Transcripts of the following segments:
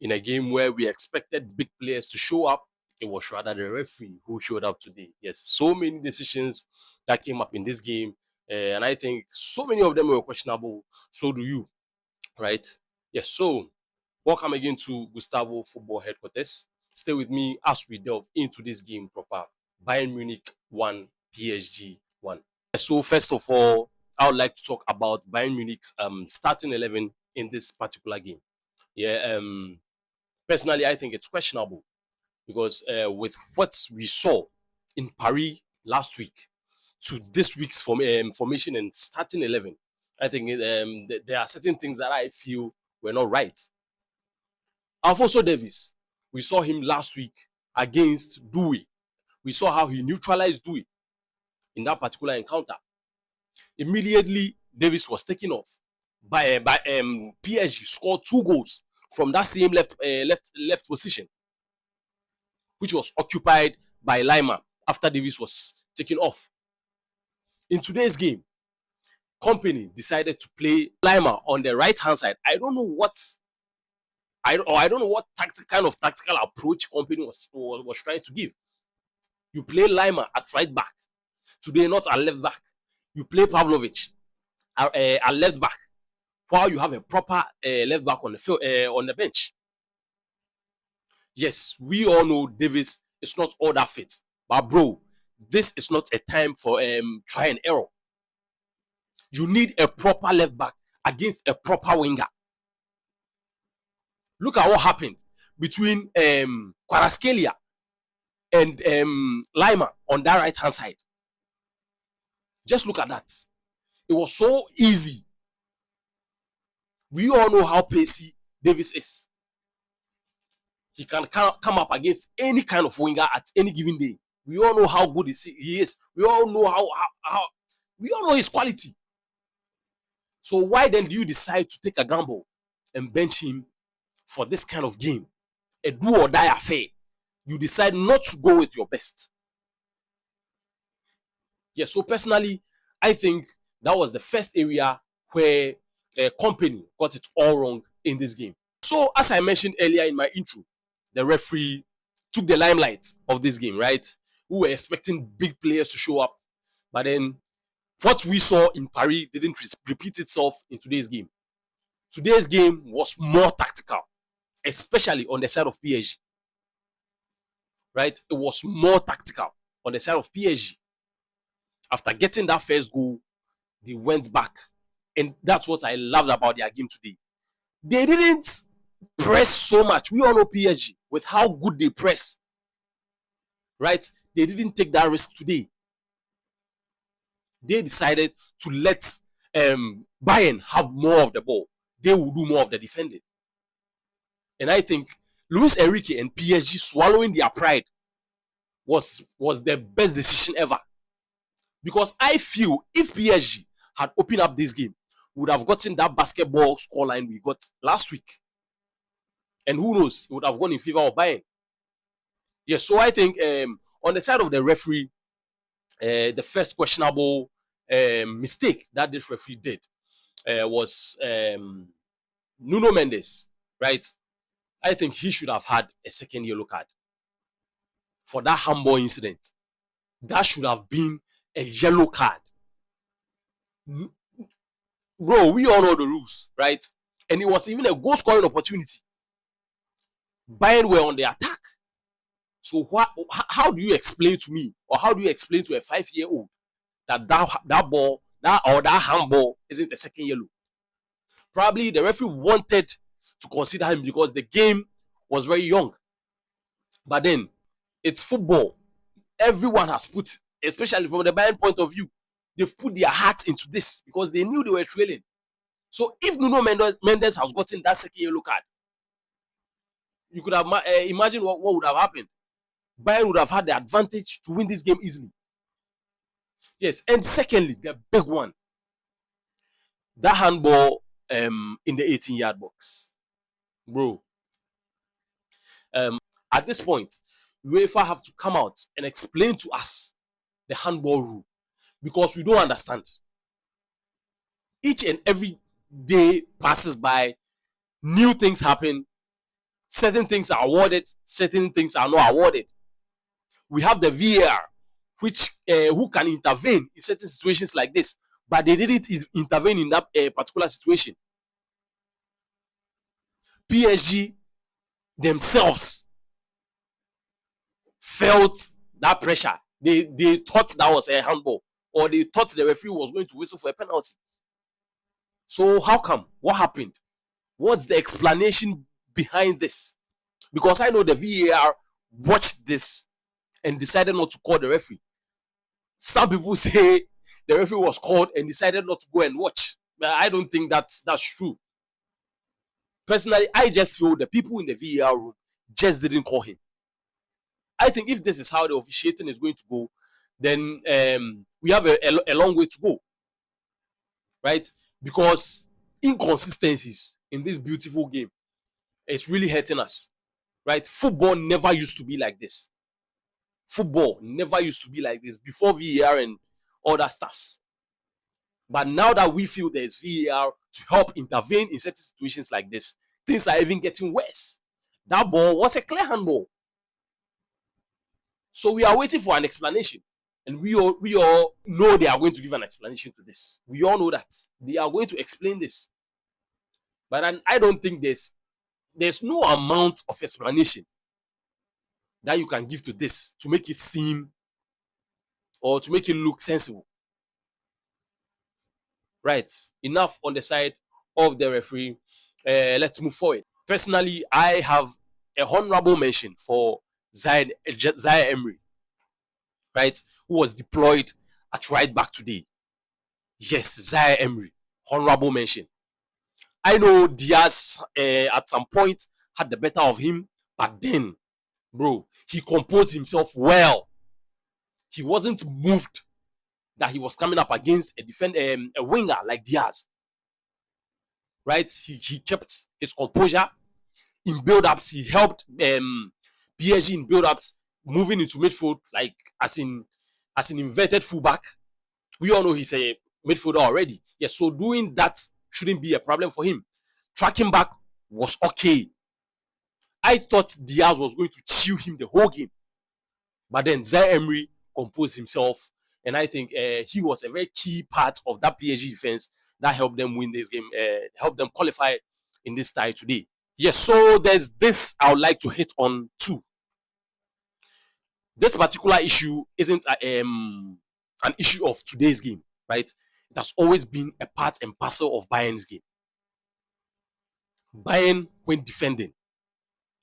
in a game where we expected big players to show up. It was rather the referee who showed up today. Yes, so many decisions that came up in this game, and I think so many of them were questionable. So do you, right? Yes, so welcome again to Gustavo Football Headquarters. Stay with me as we delve into this game proper. Bayern Munich 1, PSG 1. So first of all, I would like to talk about Bayern Munich's starting 11 in this particular game. Yeah, personally, I think it's questionable because with what we saw in Paris last week to this week's formation and starting 11, I think there are certain things that I feel were not right. Alphonso Davies, we saw him last week against Doué. We saw how he neutralized Doué in that particular encounter. Immediately, Davies was taken off. By PSG scored 2 goals from that same left position, which was occupied by Lima after Davies was taken off. In today's game, Company decided to play Lima on the right-hand side. I don't know what kind of tactical approach Company was trying to give. You play Lima at right back. Today, not at left back. You play Pavlovic at left back, while you have a proper left back on the field, on the bench. Yes, we all know Davies is not all that fit, but bro, this is not a time for try and error. You need a proper left back against a proper winger. Look at what happened between Kvaratskhelia and Lima on that right hand side. Just look at that. It was so easy. We all know how pacey Davies is. He can come up against any kind of winger at any given day. We all know how good he is. We all know we all know his quality. So why then do you decide to take a gamble and bench him for this kind of game? A do or die affair. You decide not to go with your best. Yeah, so personally, I think that was the first area where Company got it all wrong in this game. So as I mentioned earlier in my intro, the referee took the limelight of this game, right? We were expecting big players to show up, but then what we saw in Paris didn't repeat itself in today's game. Today's game was more tactical, especially on the side of PSG. Right? It was more tactical on the side of PSG. After getting that first goal, they went back. And that's what I loved about their game today. They didn't press so much. We all know PSG with how good they press. Right? They didn't take that risk today. They decided to let Bayern have more of the ball. They will do more of the defending. And I think Luis Enrique and PSG swallowing their pride was the best decision ever. Because I feel if PSG had opened up this game, we would have gotten that basketball scoreline we got last week. And who knows, it would have gone in favor of Bayern. Yes, so I think on the side of the referee, the first questionable mistake that this referee did was Nuno Mendes, right? I think he should have had a second yellow card for that handball incident. That should have been a yellow card. Bro, we all know the rules, right? And it was even a goal scoring opportunity. Bayern were on the attack. So how do you explain to me, or how do you explain to a 5-year-old that ball, that handball isn't a second yellow? Probably the referee wanted to consider him because the game was very young. But then, it's football. Everyone has put, especially from the Bayern point of view, they've put their heart into this because they knew they were trailing. So if Nuno Mendes has gotten that second yellow card, you could have imagined what would have happened. Bayern would have had the advantage to win this game easily. Yes, and secondly, the big one, that handball in the 18-yard box. Bro, at this point, Uefa have to come out and explain to us the handball rule because we don't understand. Each and every day passes by, new things happen, Certain things are awarded, certain things are not awarded. We have the VAR, which who can intervene in certain situations like this, but they didn't intervene in that particular situation. PSG themselves felt that pressure. They thought that was a handball, or they thought the referee was going to whistle for a penalty. So how come? What happened? What's the explanation behind this? Because I know the VAR watched this and decided not to call the referee. Some people say the referee was called and decided not to go and watch. But I don't think that's true. Personally, I just feel the people in the VAR room just didn't call him. I think if this is how the officiating is going to go, then we have a long way to go, right? Because inconsistencies in this beautiful game is really hurting us, right? Football never used to be like this. Football never used to be like this before VAR and other stuffs. But now that we feel there's VAR to help intervene in certain situations like this, things are even getting worse. That ball was a clear handball. So we are waiting for an explanation. And we all know they are going to give an explanation to this. We all know that. They are going to explain this. But I don't think there's no amount of explanation that you can give to this to make it seem or to make it look sensible. Right. Enough on the side of the referee. Let's move forward. Personally, I have a honorable mention for Zaire Emery, right, who was deployed at right back today. Yes, Zaire Emery, honorable mention. I know Diaz at some point had the better of him, but then, bro, he composed himself well. He wasn't moved that he was coming up against a winger like Diaz. Right? He kept his composure. In build-ups, he helped PSG in build-ups, moving into midfield, like as an inverted fullback. We all know he's a midfielder already. Yes, so doing that shouldn't be a problem for him. Tracking back was okay. I thought Diaz was going to chew him the whole game. But then Zaire Emery composed himself, and I think he was a very key part of that PSG defense that helped them win this game, helped them qualify in this tie today. Yes, so there's this I would like to hit on too. This particular issue isn't an issue of today's game, right? It has always been a part and parcel of Bayern's game. Bayern, when defending,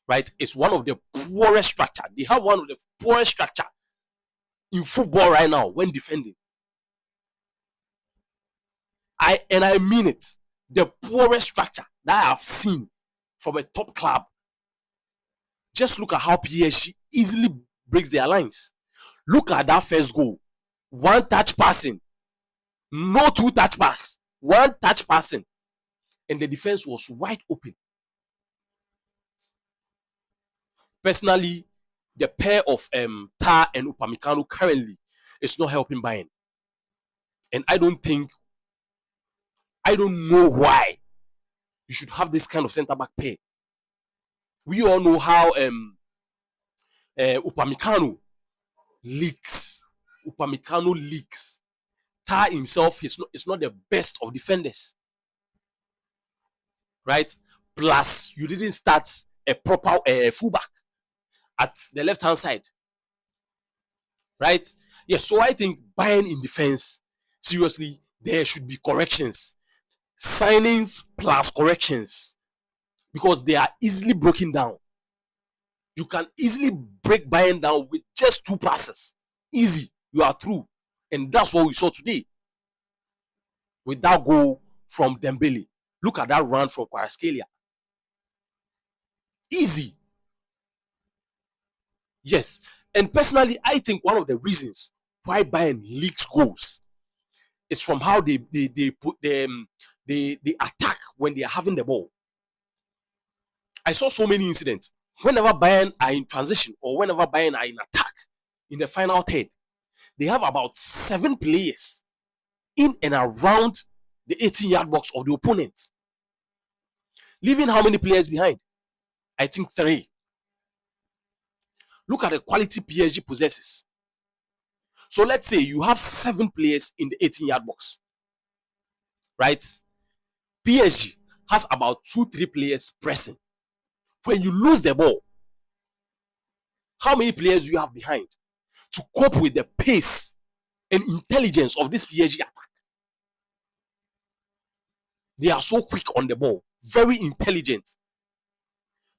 right, is one of the poorest structure. They have one of the poorest structure in football right now when defending. I mean it. The poorest structure that I have seen from a top club. Just look at how PSG easily breaks their lines. Look at that first goal. One touch passing. No two touch pass. One touch passing. And the defense was wide open. Personally, the pair of Tar and Upamecano currently is not helping Bayern. And I don't know why you should have this kind of centre-back pair. We all know how Upamecano leaks. Tar himself is not the best of defenders. Right? Plus, you didn't start a proper fullback at the left-hand side. Right? Yes, so I think Bayern in defense, seriously, there should be corrections. Signings plus corrections. Because they are easily broken down. You can easily break Bayern down with just 2 passes. Easy. You are through. And that's what we saw today. With that goal from Dembele. Look at that run from Kvaratskhelia. Easy. Yes. And personally, I think one of the reasons why Bayern leaks goals is from how they attack when they are having the ball. I saw so many incidents. Whenever Bayern are in transition or whenever Bayern are in attack in the final third, they have about 7 players in and around the 18-yard box of the opponent. Leaving how many players behind? I think 3. Look at the quality PSG possesses. So let's say you have 7 players in the 18-yard box, right? PSG has about 2-3 players pressing. When you lose the ball, how many players do you have behind to cope with the pace and intelligence of this PSG attack? They are so quick on the ball, very intelligent.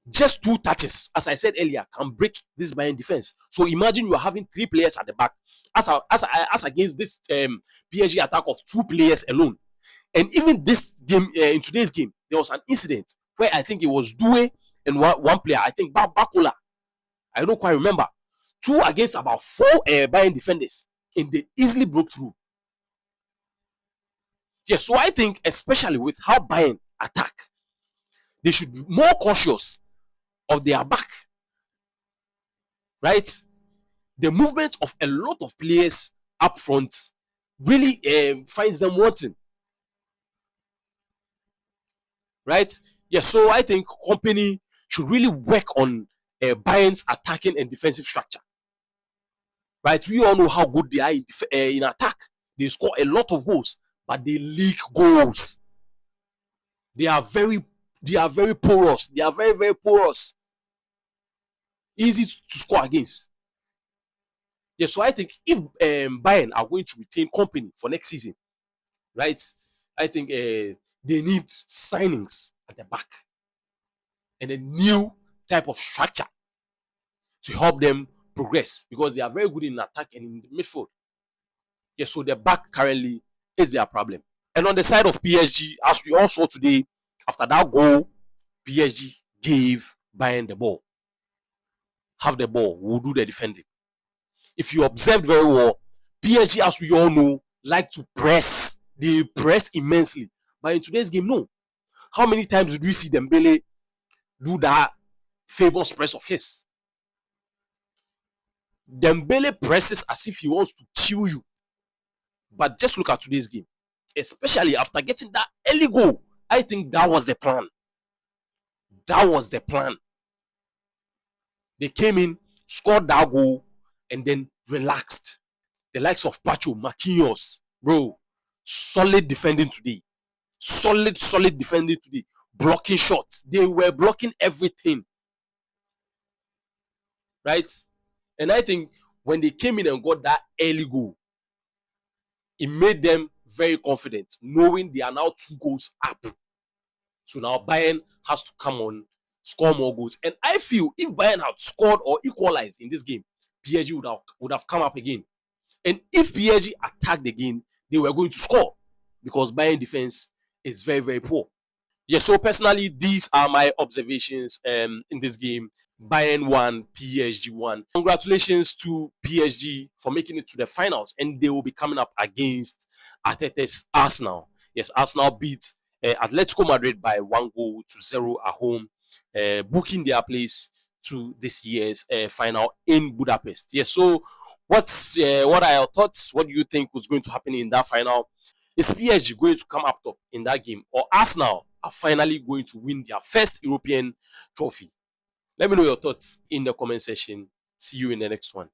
Just 2 touches, as I said earlier, can break this Bayern defense. So imagine you are having 3 players at the back, as against this PSG attack of 2 players alone. And even this game, in today's game, there was an incident where I think it was Due and one player, I think Bakola, I don't quite remember, 2 against about 4 Bayern defenders, and they easily broke through. Yes, so I think, especially with how Bayern attack, they should be more cautious of their back, right? The movement of a lot of players up front really finds them wanting, right? Yes, so I think company should really work on Bayern's attacking and defensive structure, right? We all know how good they are in attack. They score a lot of goals, but they leak goals. They are very porous. They are very, very porous. Easy to score against. Yes, so I think if Bayern are going to retain company for next season, right, I think they need signings at the back and a new type of structure to help them progress, because they are very good in attack and in the midfield. Yes, so the back currently is their problem. And on the side of PSG, as we all saw today, after that goal, PSG gave Bayern the ball. Have the ball, we'll do the defending. If you observed very well, PSG, as we all know, like to press. They press immensely. But in today's game, no. How many times did we see Dembele do that famous press of his? Dembele presses as if he wants to kill you. But just look at today's game. Especially after getting that early goal. I think that was the plan. That was the plan. They came in, scored that goal, and then relaxed. The likes of Pacho, Marquinhos, bro, solid defending today. Solid defending today. Blocking shots. They were blocking everything. Right? And I think when they came in and got that early goal, it made them very confident, knowing they are now 2 goals up. So now Bayern has to come on, score more goals. And I feel if Bayern had scored or equalized in this game, PSG would have come up again. And if PSG attacked again, they were going to score, because Bayern defense is very, very poor. Yes, so personally, these are my observations in this game. Bayern won, PSG won. Congratulations to PSG for making it to the finals, and they will be coming up against Arteta's Arsenal. Yes, Arsenal beat Atletico Madrid by 1-0 at home, booking their place to this year's final in Budapest. Yes, so what are your thoughts? What do you think was going to happen in that final? Is PSG going to come up top in that game, or Arsenal are finally going to win their first European trophy? Let me know your thoughts in the comment section. See you in the next one.